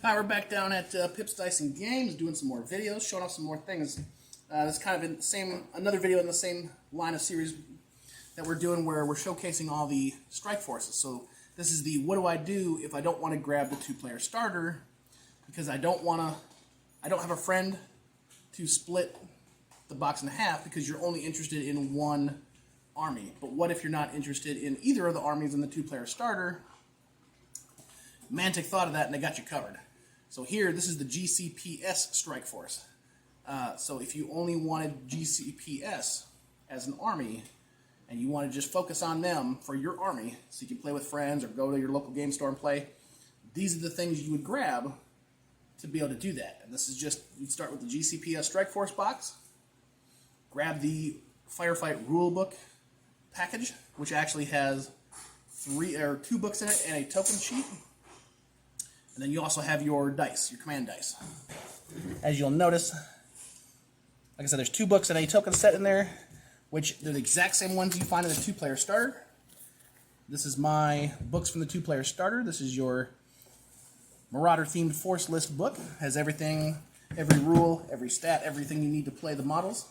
Hi, we're back down at PD&G doing some more videos, showing off some more things. This is kind of in the same, another video in the same line of series that we're doing where we're showcasing all the strike forces. So this is the what do I do if I don't want to grab the two-player starter because I don't have a friend to split the box in half because you're only interested in one army. But what if you're not interested in either of the armies in the two-player starter? Mantic thought of that and they got you covered. So here, this is the GCPS Strike Force. So if you only wanted GCPS as an army, and you want to just focus on them for your army, so you can play with friends or go to your local game store and play, these are the things you would grab to be able to do that. And this is just, you'd start with the GCPS Strike Force box, grab the Firefight rulebook package, which actually has 2 books in it and a token sheet. And then you also have your dice, your command dice. As you'll notice, like I said, there's 2 books and a token set in there, which they're the exact same ones you find in the two-player starter. This is my books from the two-player starter. This is your Marauder-themed force list book. Has everything, every rule, every stat, everything you need to play the models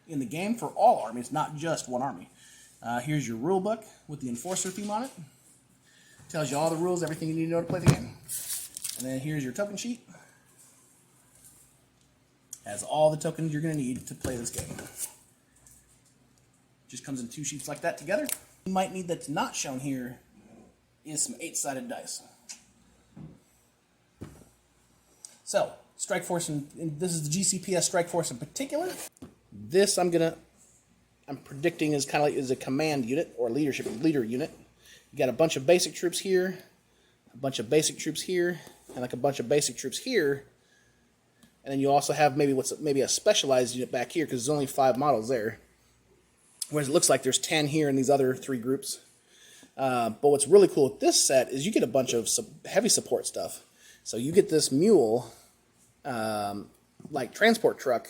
in the game for all armies, not just one army. Here's your rule book with the Enforcer theme on it. Tells you all the rules, everything you need to know to play the game. And then here's your token sheet. Has all the tokens you're going to need to play this game. Just comes in 2 sheets like that together. You might need that's not shown here is some 8-sided dice. So, Strike Force, and this is the GCPS Strike Force in particular. This I'm predicting is kind of like is a command unit or leader unit. You got a bunch of basic troops here, a bunch of basic troops here, and like a bunch of basic troops here. And then you also have maybe a specialized unit back here because there's only 5 models there. Whereas it looks like there's 10 here in these other 3 groups. But what's really cool with this set is you get a bunch of heavy support stuff. So you get this mule, like transport truck,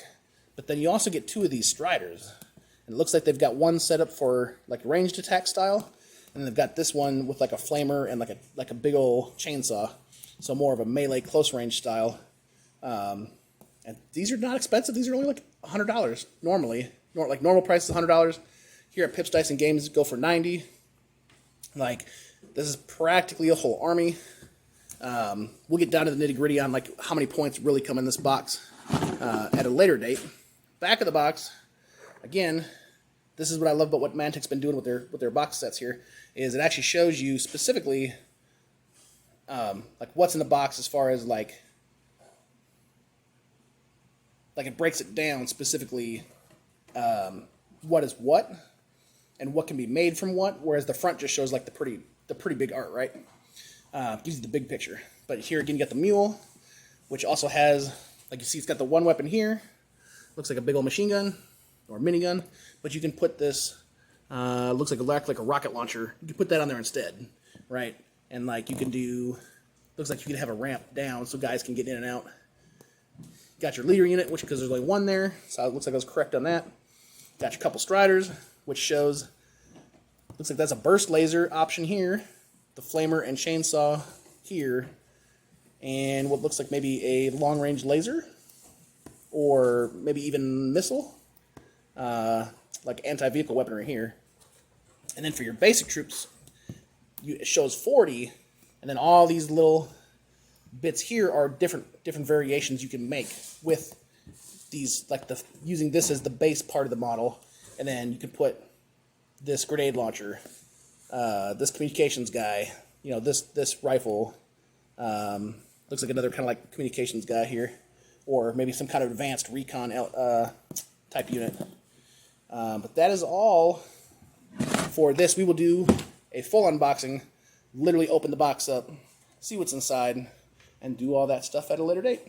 but then you also get 2 of these striders. And it looks like they've got one set up for like ranged attack style, and they've got this one with like a flamer and like a big old chainsaw. So more of a melee close range style. And these are not expensive. These are only like $100 normally. Like normal price is $100. Here at Pips Dice and Games go for $90. Like this is practically a whole army. We'll get down to the nitty gritty on like how many points really come in this box at a later date. Back of the box, again, this is what I love about what Mantic's been doing with their box sets here. Is it actually shows you specifically like what's in the box as far as like it breaks it down specifically. What is what and what can be made from what, whereas the front just shows like the pretty big art, right? Gives you the big picture. But here again you got the mule, which also has, like you see, it's got the one weapon here, looks like a big old machine gun or minigun, but you can put this looks like a rocket launcher. You can put that on there instead, right? And like you can do, looks like you can have a ramp down so guys can get in and out. Got your leader unit, which because there's only 1 there, so it looks like I was correct on that. Got your couple striders, which shows, looks like that's a burst laser option here, the flamer and chainsaw here, and what looks like maybe a long-range laser, or maybe even missile, like anti-vehicle weaponry here. And then for your basic troops, it shows 40, and then all these little bits here are different variations you can make with these, like using this as the base part of the model, and then you can put this grenade launcher, this communications guy, you know, this rifle, looks like another kind of like communications guy here, or maybe some kind of advanced recon type unit. But that is all for this. We will do a full unboxing, literally open the box up, see what's inside, and do all that stuff at a later date.